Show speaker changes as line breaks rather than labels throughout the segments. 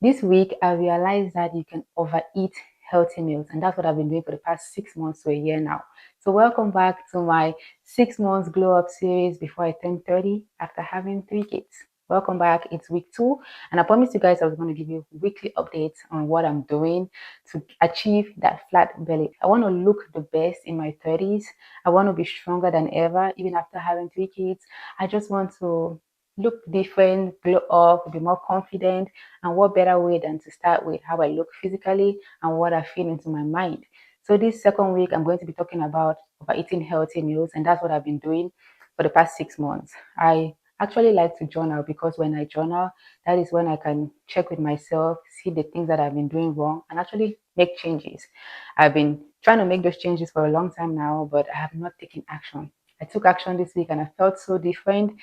This week, I realized that you can overeat healthy meals, and that's what I've been doing for the past 6 months to a year now. So, welcome back to my 6 months glow up series before I turn 30 after having 3 kids. Welcome back. It's week 2, and I promised you guys I was going to give you weekly updates on what I'm doing to achieve that flat belly. I want to look the best in my 30s. I want to be stronger than ever, even after having 3 kids. I just want to look different, glow up, be more confident. And what better way than to start with how I look physically and what I feel into my mind. So this second week, I'm going to be talking about eating healthy meals, and that's what I've been doing for the past 6 months. I actually like to journal because when I journal, that is when I can check with myself, see the things that I've been doing wrong, and actually make changes. I've been trying to make those changes for a long time now, but I have not taken action. I took action this week and I felt so different.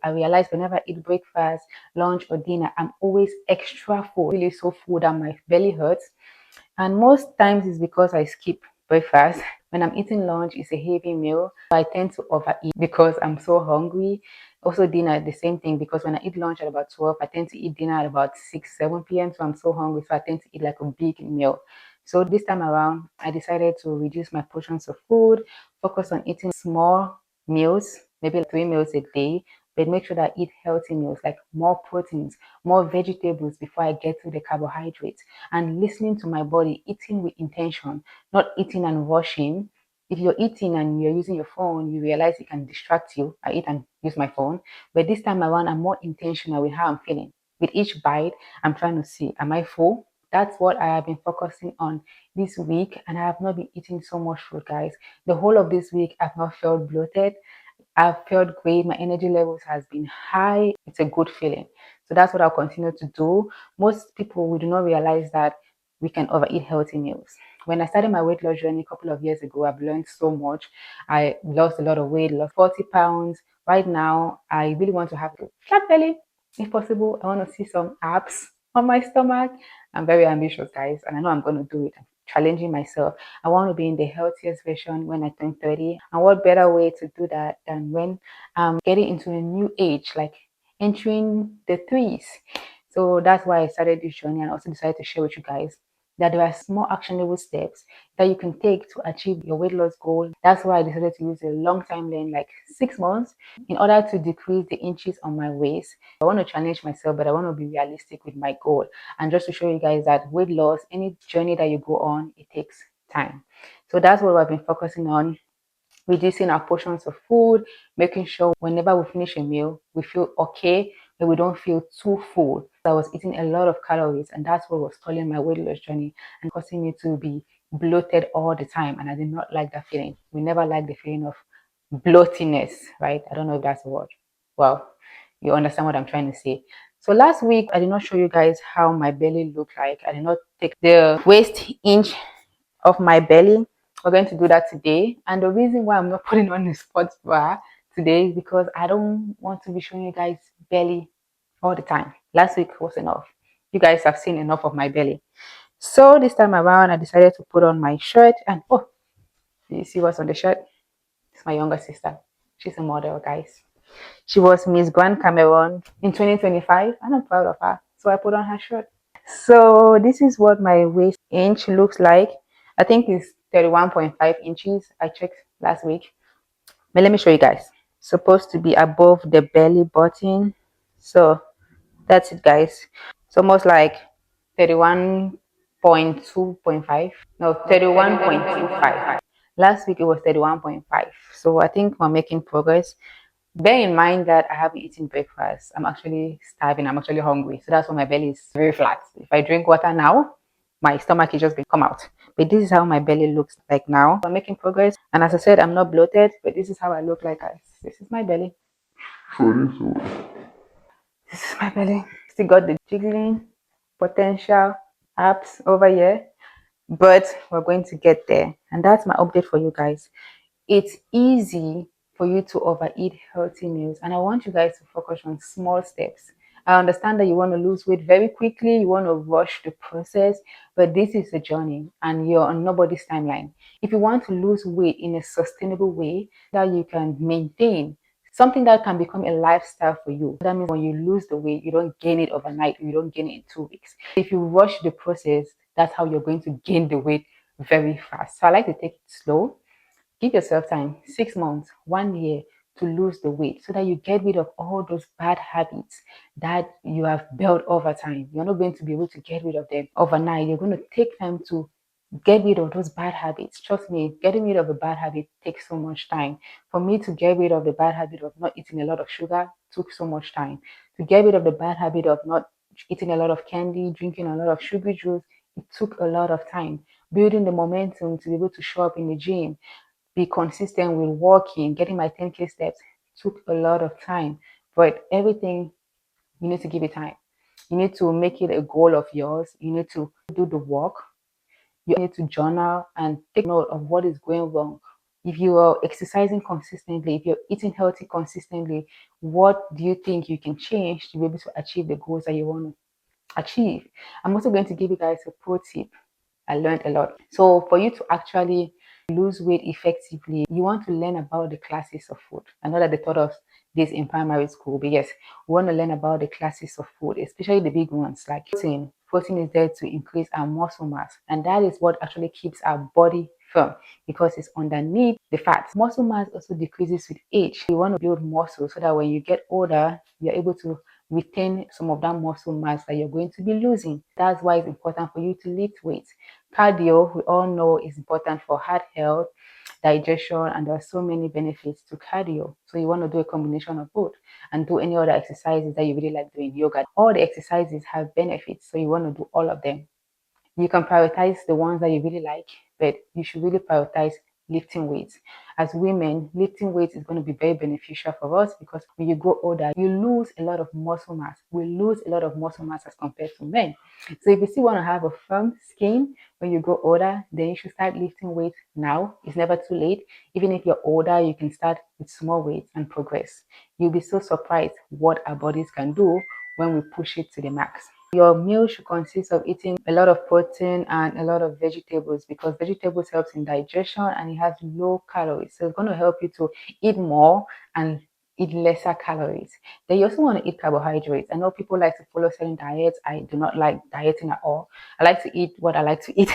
I realized whenever I eat breakfast, lunch, or dinner, I'm always extra full, really so full that my belly hurts. And most times it's because I skip breakfast. When I'm eating lunch, it's a heavy meal. I tend to overeat because I'm so hungry. Also, dinner, the same thing, because when I eat lunch at about 12, I tend to eat dinner at about 6, 7 p.m. So I'm so hungry. So I tend to eat like a big meal. So this time around, I decided to reduce my portions of food, focus on eating small meals, maybe like 3 meals a day, but make sure that I eat healthy meals, like more proteins, more vegetables before I get to the carbohydrates, and listening to my body, eating with intention, not eating and rushing. If you're eating and you're using your phone, you realize it can distract you. I eat and use my phone. But this time around, I'm more intentional with how I'm feeling. With each bite, I'm trying to see, am I full? That's what I have been focusing on this week. And I have not been eating so much food, guys. The whole of this week, I've not felt bloated. I've felt great. My energy levels has been high. It's a good feeling. So that's what I'll continue to do. Most people, we do not realize that we can overeat healthy meals. When I started my weight loss journey a couple of years ago, I've learned so much. I lost a lot of weight, lost 40 pounds. Right now, I really want to have a flat belly. If possible, I want to see some abs on my stomach. I'm very ambitious, guys, and I know I'm going to do it. I'm challenging myself. I want to be in the healthiest version when I turn 30. And what better way to do that than when I'm getting into a new age, like entering the threes. So that's why I started this journey and also decided to share with you guys that there are small actionable steps that you can take to achieve your weight loss goal. That's why I decided to use a long time lane, like 6 months, in order to decrease the inches on my waist. I want to challenge myself, but I want to be realistic with my goal. And just to show you guys that weight loss, any journey that you go on, it takes time. So that's what I've been focusing on, reducing our portions of food, making sure whenever we finish a meal, we feel okay, but we don't feel too full. I was eating a lot of calories, and that's what was stalling my weight loss journey and causing me to be bloated all the time. And I did not like that feeling. We never like the feeling of bloatiness, right? I don't know if that's a word. Well, you understand what I'm trying to say. So last week, I did not show you guys how my belly looked like. I did not take the waist inch of my belly. We're going to do that today. And the reason why I'm not putting on a sports bra today is because I don't want to be showing you guys belly all the time. Last week was enough. You guys have seen enough of my belly. So this time around, I decided to put on my shirt. And oh, do you see what's on the shirt? It's my younger sister. She's a model, guys. She was Miss Grand Cameroon in 2025, and I'm proud of her. So I put on her shirt. So this is what my waist inch looks like. I think it's 31.5 inches. I checked last week. But let me show you guys. Supposed to be above the belly button. So that's it, guys. It's almost like 31.2.5. No, 31.25. Last week it was 31.5. So I think we're making progress. Bear in mind that I haven't eaten breakfast. I'm actually starving. I'm actually hungry. So that's why my belly is very flat. If I drink water now, my stomach is just going to come out. But this is how my belly looks like now. I'm making progress. And as I said, I'm not bloated, but this is how I look like, guys. This is my belly. This is my belly. Still got the jiggling potential abs over here. But we're going to get there. And that's my update for you guys. It's easy for you to overeat healthy meals, and I want you guys to focus on small steps. I understand that you want to lose weight very quickly, you want to rush the process, but this is a journey and you're on nobody's timeline. If you want to lose weight in a sustainable way that you can maintain something that can become a lifestyle for you. That means when you lose the weight, you don't gain it overnight, you don't gain it in 2 weeks. If you rush the process, that's how you're going to gain the weight very fast. So I like to take it slow. Give yourself time, 6 months, 1 year, to lose the weight so that you get rid of all those bad habits that you have built over time. You're not going to be able to get rid of them overnight. You're going to take time to get rid of those bad habits. Trust me, getting rid of a bad habit takes so much time. For me to get rid of the bad habit of not eating a lot of sugar took so much time. To get rid of the bad habit of not eating a lot of candy, drinking a lot of sugar juice, it took a lot of time. Building the momentum to be able to show up in the gym, be consistent with walking, getting my 10K steps took a lot of time. But everything, you need to give it time. You need to make it a goal of yours. You need to do the work. You need to journal and take note of what is going wrong. If you are exercising consistently, if you're eating healthy consistently, what do you think you can change to be able to achieve the goals that you want to achieve? I'm also going to give you guys a pro tip. I learned a lot. So for you to actually lose weight effectively, you want to learn about the classes of food. I know that they taught us this in primary school, but yes, we want to learn about the classes of food, especially the big ones like protein. Protein is there to increase our muscle mass, and that is what actually keeps our body firm because it's underneath the fat. Muscle mass also decreases with age. You want to build muscle so that when you get older, you're able to retain some of that muscle mass that you're going to be losing. That's why it's important for you to lift weights. Cardio, we all know, is important for heart health, digestion, and there are so many benefits to cardio. So you want to do a combination of both and do any other exercises that you really like doing. Yoga, all the exercises have benefits, so you want to do all of them. You can prioritize the ones that you really like, but you should really prioritize lifting weights. As women, lifting weights is going to be very beneficial for us because when you grow older, you lose a lot of muscle mass. We lose a lot of muscle mass as compared to men. So if you still want to have a firm skin when you grow older, then you should start lifting weights now. It's never too late. Even if you're older, you can start with small weights and progress. You'll be so surprised what our bodies can do when we push it to the max. Your meal should consist of eating a lot of protein and a lot of vegetables because vegetables helps in digestion and it has low calories. So it's going to help you to eat more and eat lesser calories. Then you also want to eat carbohydrates. I know people like to follow certain diets. I do not like dieting at all. I like to eat what I like to eat,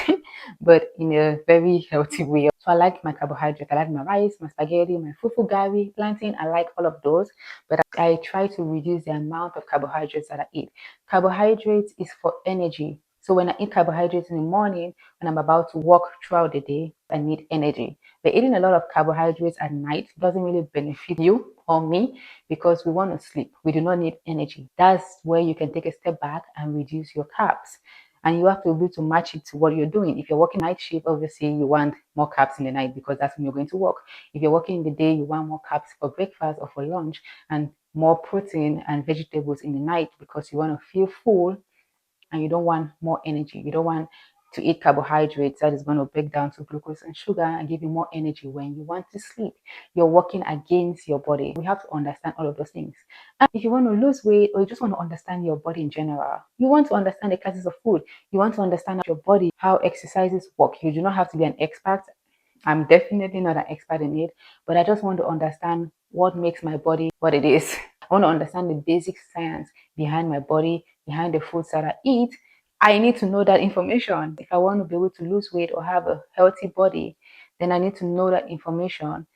but in a very healthy way. So I like my carbohydrates. I like my rice, my spaghetti, my fufu gari, plantain. I like all of those, but I try to reduce the amount of carbohydrates that I eat. Carbohydrates is for energy. So when I eat carbohydrates in the morning, when I'm about to walk throughout the day, I need energy. But eating a lot of carbohydrates at night doesn't really benefit you or me because we want to sleep. We do not need energy. That's where you can take a step back and reduce your carbs. And you have to be able to match it to what you're doing. If you're working night shift, obviously you want more carbs in the night because that's when you're going to work. If you're working in the day, you want more carbs for breakfast or for lunch and more protein and vegetables in the night because you want to feel full and you don't want more energy. You don't want to eat carbohydrates that is going to break down to glucose and sugar and give you more energy when you want to sleep. You're working against your body. We have to understand all of those things. And if you want to lose weight or you just want to understand your body in general, you want to understand the classes of food. You want to understand your body, how exercises work. You do not have to be an expert. I'm definitely not an expert in it, but I just want to understand what makes my body what it is. I want to understand the basic science behind my body, behind the foods that I eat. I need to know that information. If I want to be able to lose weight or have a healthy body, then I need to know that information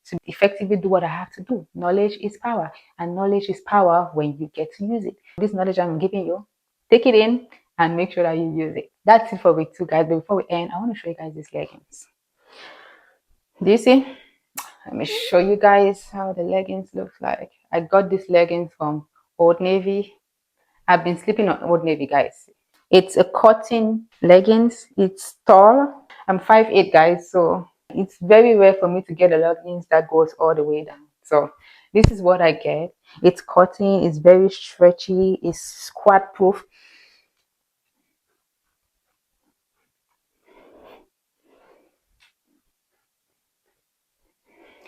to effectively do what I have to do. Knowledge is power, and knowledge is power when you get to use it. This knowledge I'm giving you, take it in and make sure that you use it. That's it for week 2, guys. But before we end, I want to show you guys these leggings. Do you see? Let me show you guys how the leggings look like. I got these leggings from Old Navy. I've been sleeping on Old Navy, guys. It's a cotton leggings. It's tall. I'm 5'8", guys, so it's very rare for me to get a leggings that goes all the way down. So this is what I get. It's cotton. It's very stretchy. It's squat proof.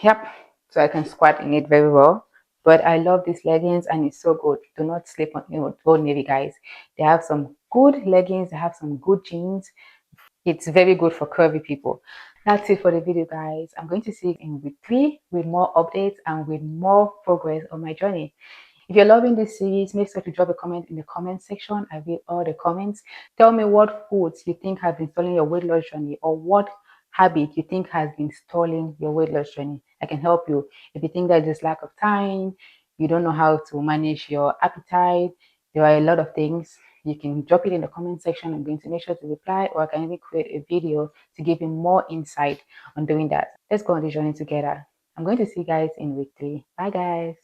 Yep, so I can squat in it very well. But I love these leggings and it's so good. Do not sleep on Old Navy, guys. They have some good leggings. They have some good jeans. It's very good for curvy people. That's it for the video, guys. I'm going to see you in week 3 with more updates and with more progress on my journey. If you're loving this series, make sure to drop a comment in the comment section. I read all the comments. Tell me what foods you think have been stalling your weight loss journey, or what habit you think has been stalling your weight loss journey. I can help you. If you think that there's lack of time, you don't know how to manage your appetite, there are a lot of things. You can drop it in the comment section. I'm going to make sure to reply, or I can even create a video to give you more insight on doing that. Let's go on the journey together. I'm going to see you guys in week 3. Bye, guys.